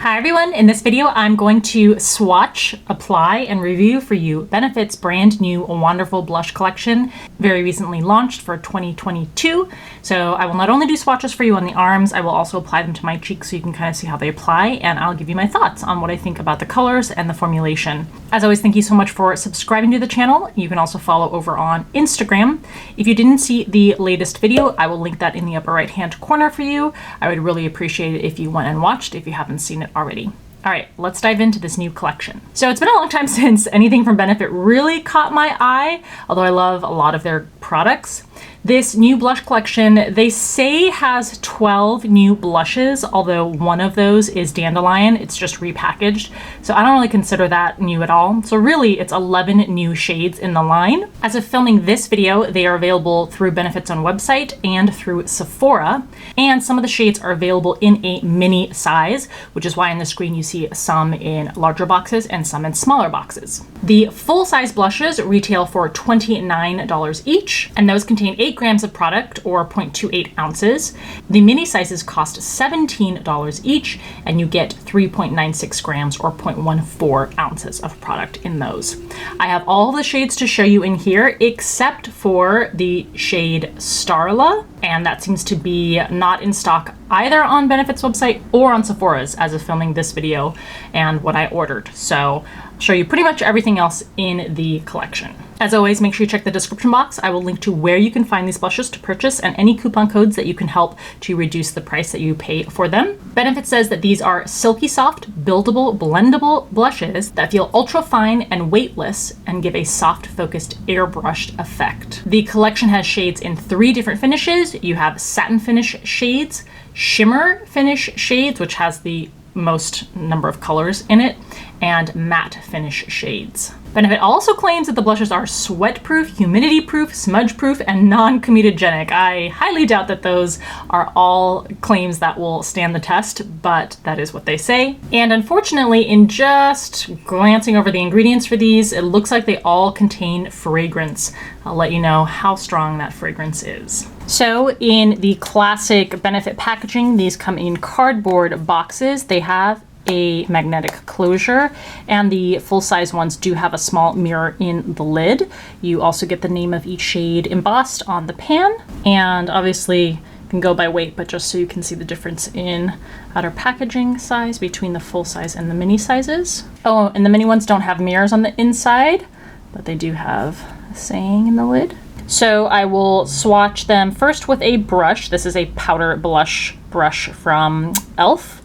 Hi everyone, in this video I'm going to swatch, apply, and review for you Benefit's brand new wonderful blush collection, very recently launched for 2022. So I will not only do swatches for you on the arms, I will also apply them to my cheeks so you can kind of see how they apply, and I'll give you my thoughts on what I think about the colors and the formulation. As always, thank you so much for subscribing to the channel. You can also follow over on Instagram. If you didn't see the latest video, I will link that in the upper right hand corner for you. I would really appreciate it if you went and watched if you haven't seen it already. All right, let's dive into this new collection. So it's been a long time since anything from Benefit really caught my eye, although I love a lot of their products. This new blush collection, they say has 12 new blushes, although one of those is Dandelion. It's just repackaged. So I don't really consider that new at all. So really it's 11 new shades in the line. As of filming this video, they are available through Benefit's own website and through Sephora. And some of the shades are available in a mini size, which is why on the screen you see some in larger boxes and some in smaller boxes. The full size blushes retail for $29 each, and those contain 8 grams of product or 0.28 ounces. The mini sizes cost $17 each, and you get 3.96 grams or 0.14 ounces of product in those. I have all the shades to show you in here except for the shade Starla, and that seems to be not in stock either on Benefit's website or on Sephora's as of filming this video and what I ordered. So I'll show you pretty much everything else in the collection. As always, make sure you check the description box. I will link to where you can find these blushes to purchase and any coupon codes that you can help to reduce the price that you pay for them. Benefit says that these are silky soft, buildable, blendable blushes that feel ultra fine and weightless and give a soft, focused, airbrushed effect. The collection has shades in 3 different finishes. You have satin finish shades, shimmer finish shades, which has the most number of colors in it, and matte finish shades. Benefit also claims that the blushes are sweat-proof, humidity-proof, smudge-proof, and non-comedogenic. I highly doubt that those are all claims that will stand the test, but that is what they say. And unfortunately, in just glancing over the ingredients for these, it looks like they all contain fragrance. I'll let you know how strong that fragrance is. So in the classic Benefit packaging, these come in cardboard boxes. They have a magnetic closure, and the full-size ones do have a small mirror in the lid. You also get the name of each shade embossed on the pan, and obviously you can go by weight, but just so you can see the difference in outer packaging size between the full size and the mini sizes. Oh, and the mini ones don't have mirrors on the inside, but they do have a saying in the lid. So I will swatch them first with a brush. This is a powder blush brush from e.l.f.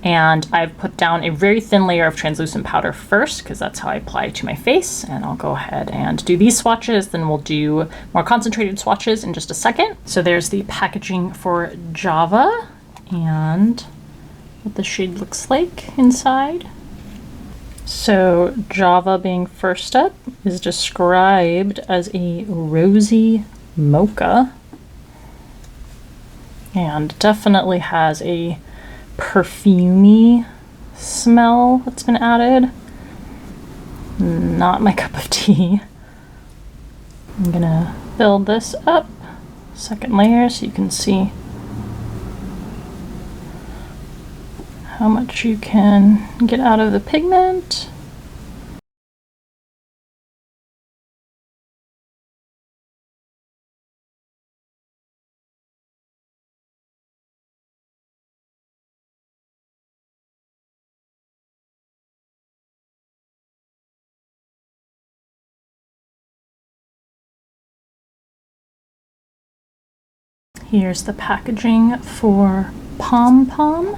And I've put down a very thin layer of translucent powder first because that's how I apply it to my face. And I'll go ahead and do these swatches, then we'll do more concentrated swatches in just a second. So there's the packaging for Java and what the shade looks like inside. So Java, being first up, is described as a rosy mocha and definitely has a perfumey smell that's been added. Not my cup of tea. I'm gonna build this up, second layer, so you can see how much you can get out of the pigment. Here's the packaging for Pom Pom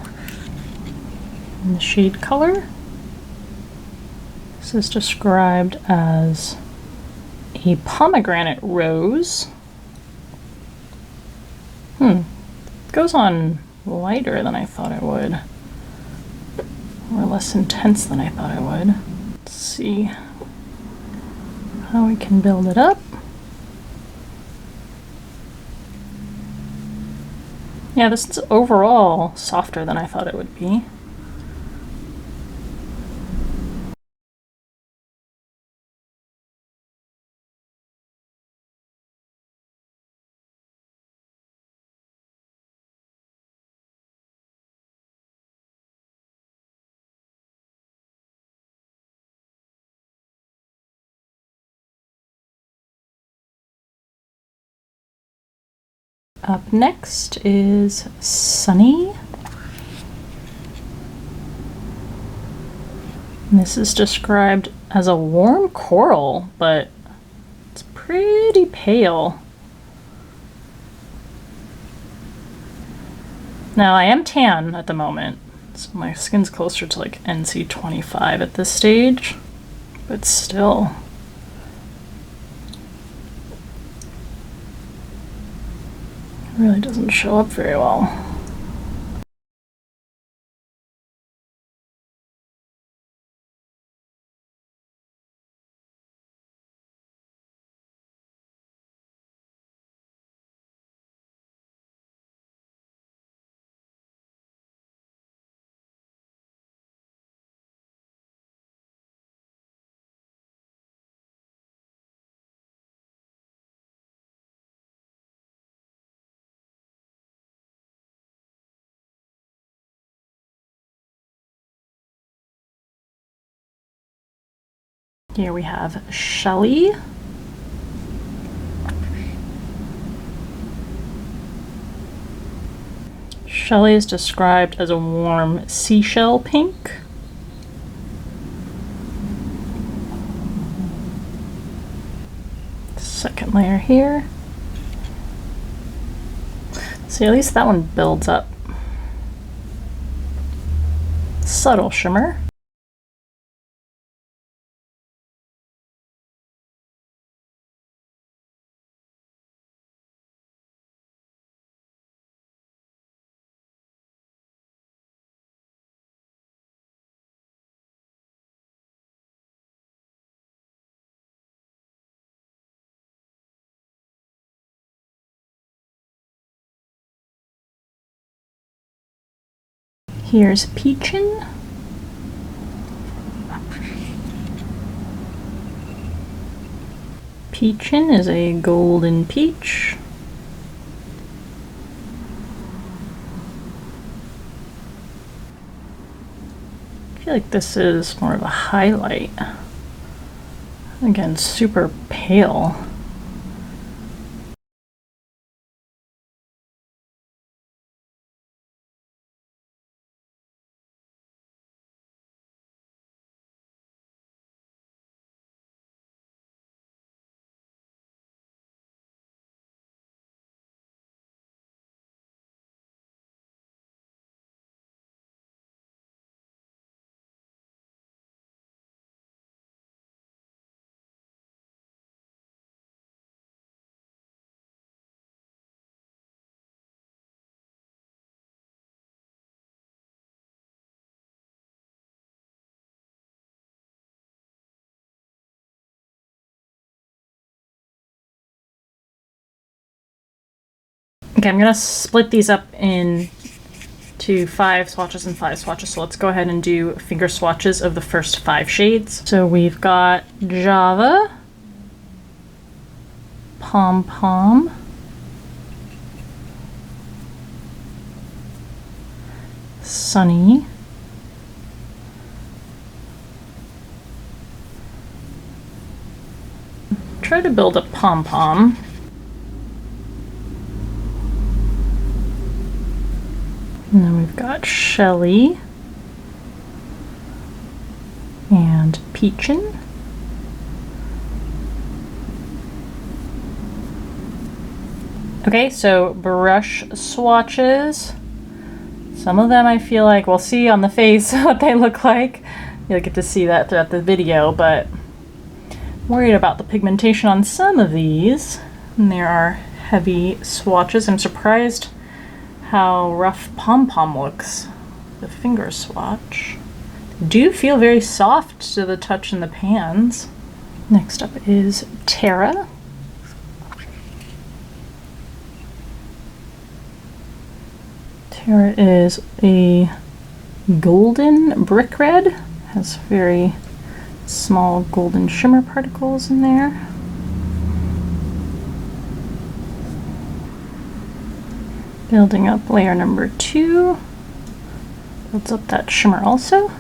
in the shade color. This is described as a pomegranate rose. Goes on lighter than I thought it would, or less intense than I thought it would. Let's see how we can build it up. Yeah, this is overall softer than I thought it would be. Up next is Sunny. And this is described as a warm coral, but it's pretty pale. Now I am tan at the moment, so my skin's closer to like NC25 at this stage, but still. It really doesn't show up very well. Here we have Shelly. Shelly is described as a warm seashell pink. Second layer here. See, at least that one builds up. Subtle shimmer. Here's Peachin. Peachin is a golden peach. I feel like this is more of a highlight. Again, super pale. Okay, I'm gonna split these up into 5 swatches and 5 swatches. So let's go ahead and do finger swatches of the first 5 shades. So we've got Java, Pom Pom, Sunny, try to build a Pom Pom. And then we've got Shelly and Peachin. Okay, so brush swatches. Some of them I feel like we'll see on the face what they look like. You'll get to see that throughout the video, but I'm worried about the pigmentation on some of these. And there are heavy swatches. I'm surprised how rough Pom Pom looks. The finger swatch. Do feel very soft to the touch in the pans. Next up is Terra. Terra is a golden brick red. Has very small golden shimmer particles in there. Building up layer number 2. Builds up that shimmer also.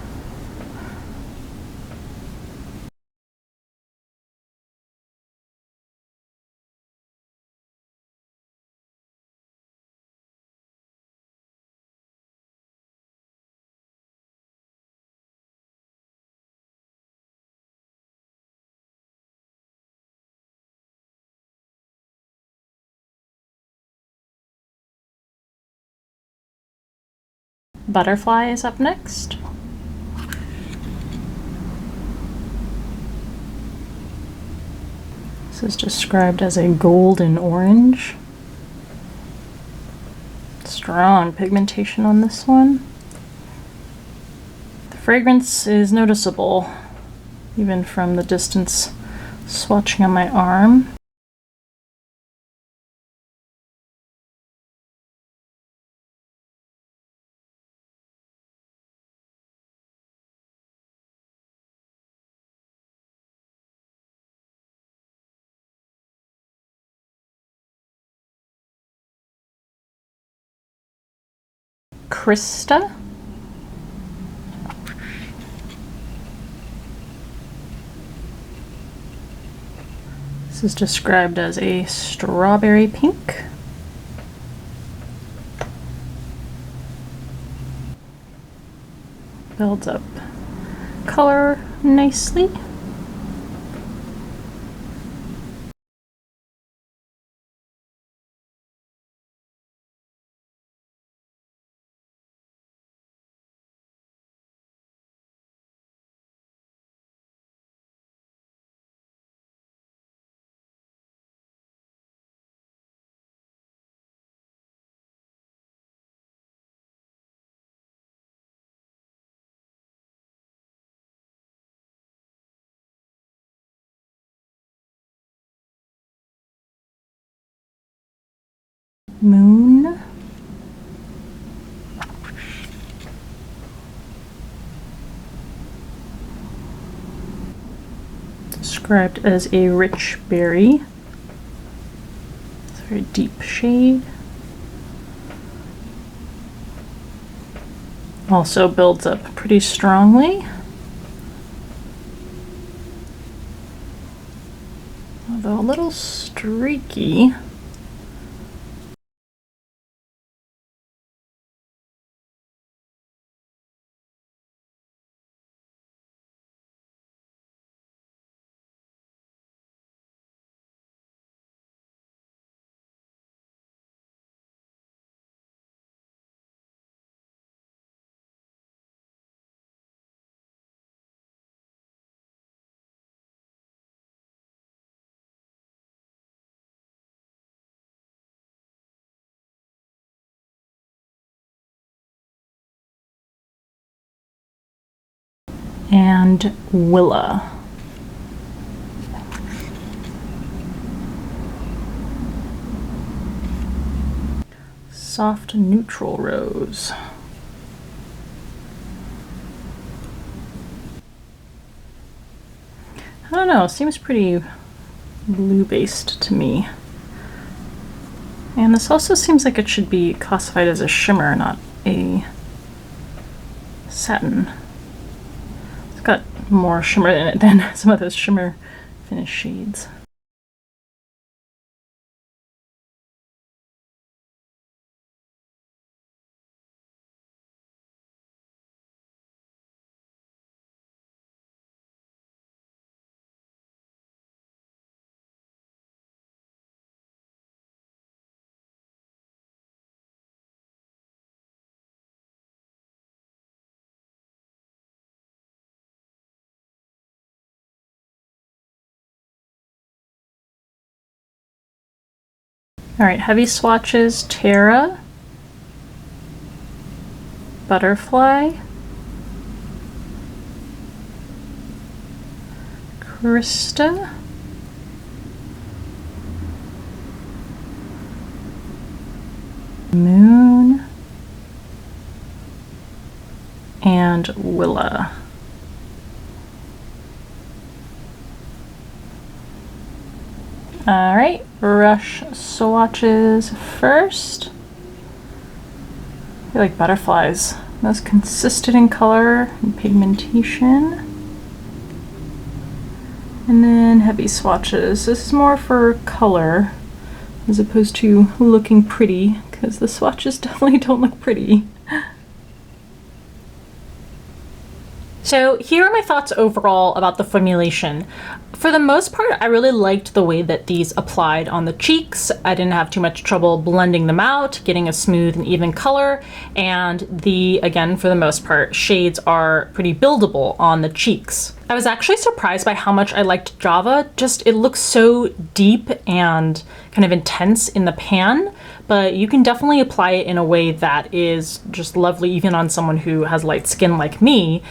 Butterfly is up next. This is described as a golden orange. Strong pigmentation on this one. The fragrance is noticeable, even from the distance swatching on my arm. Krista. This is described as a strawberry pink. Builds up color nicely. Moon. Described as a rich berry. It's a very deep shade. Also builds up pretty strongly. Although a little streaky. And Willa. Soft neutral rose. I don't know, seems pretty blue based to me. And this also seems like it should be classified as a shimmer, not a satin. It's got more shimmer in it than some of those shimmer finish shades. All right, heavy swatches, Tara, Butterfly, Krista, Moon, and Willa. All right, brush swatches first. I feel like Butterflies, most consistent in color and pigmentation. And then heavy swatches. This is more for color as opposed to looking pretty, because the swatches definitely don't look pretty. So here are my thoughts overall about the formulation. For the most part, I really liked the way that these applied on the cheeks. I didn't have too much trouble blending them out, getting a smooth and even color, and again, for the most part, shades are pretty buildable on the cheeks. I was actually surprised by how much I liked Java. Just, it looks so deep and kind of intense in the pan, but you can definitely apply it in a way that is just lovely even on someone who has light skin like me.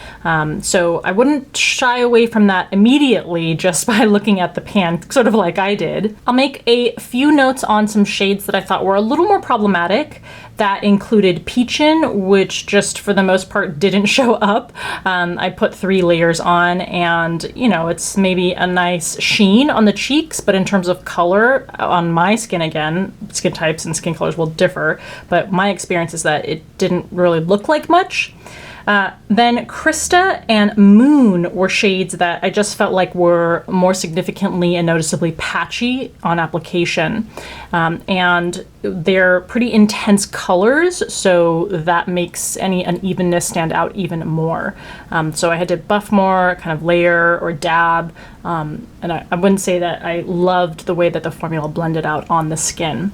So I wouldn't shy away from that immediately just by looking at the pan, sort of like I did. I'll make a few notes on some shades that I thought were a little more problematic. That included Peachin, which just for the most part didn't show up. I put 3 layers on, and you know, it's maybe a nice sheen on the cheeks, but in terms of color on my skin, again, skin types and skin colors will differ, but my experience is that it didn't really look like much. Then Krista and Moon were shades that I just felt like were more significantly and noticeably patchy on application. And they're pretty intense colors, so that makes any unevenness stand out even more. So I had to buff more, kind of layer or dab, and I wouldn't say that I loved the way that the formula blended out on the skin.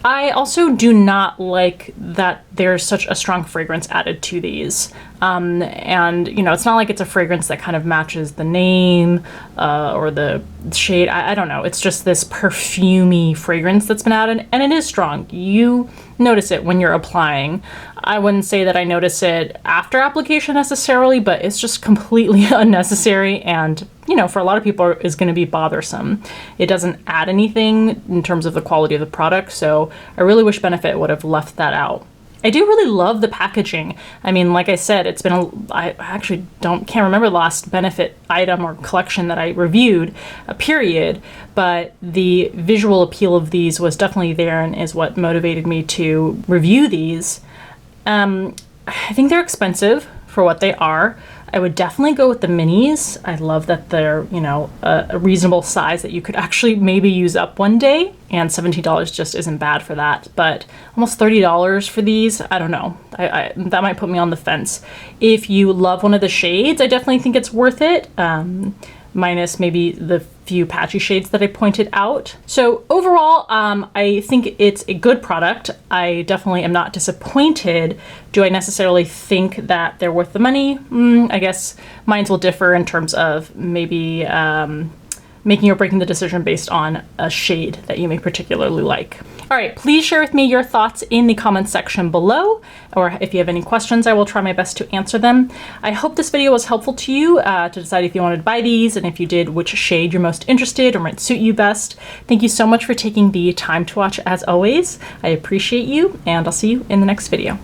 I also do not like that there's such a strong fragrance added to these. And you know, it's not like it's a fragrance that kind of matches the name or the shade. I don't know. It's just this perfumey fragrance that's been added, and it is strong. You notice it when you're applying. I wouldn't say that I notice it after application necessarily, but it's just completely unnecessary, and you know, for a lot of people is going to be bothersome. It doesn't add anything in terms of the quality of the product, so I really wish Benefit would have left that out. I do really love the packaging. I mean, like I said, it's been I actually can't remember the last Benefit item or collection that I reviewed, period, but the visual appeal of these was definitely there and is what motivated me to review these. I think they're expensive for what they are. I would definitely go with the minis. I love that they're, you know, a reasonable size that you could actually maybe use up one day, and $17 just isn't bad for that. But almost $30 for these, I don't know. That might put me on the fence. If you love one of the shades, I definitely think it's worth it. Minus maybe the few patchy shades that I pointed out. So overall, I think it's a good product. I definitely am not disappointed. Do I necessarily think that they're worth the money? I guess mine will differ in terms of maybe making or breaking the decision based on a shade that you may particularly like. All right, please share with me your thoughts in the comments section below, or if you have any questions, I will try my best to answer them. I hope this video was helpful to you to decide if you wanted to buy these, and if you did, which shade you're most interested or might suit you best. Thank you so much for taking the time to watch as always. I appreciate you, and I'll see you in the next video.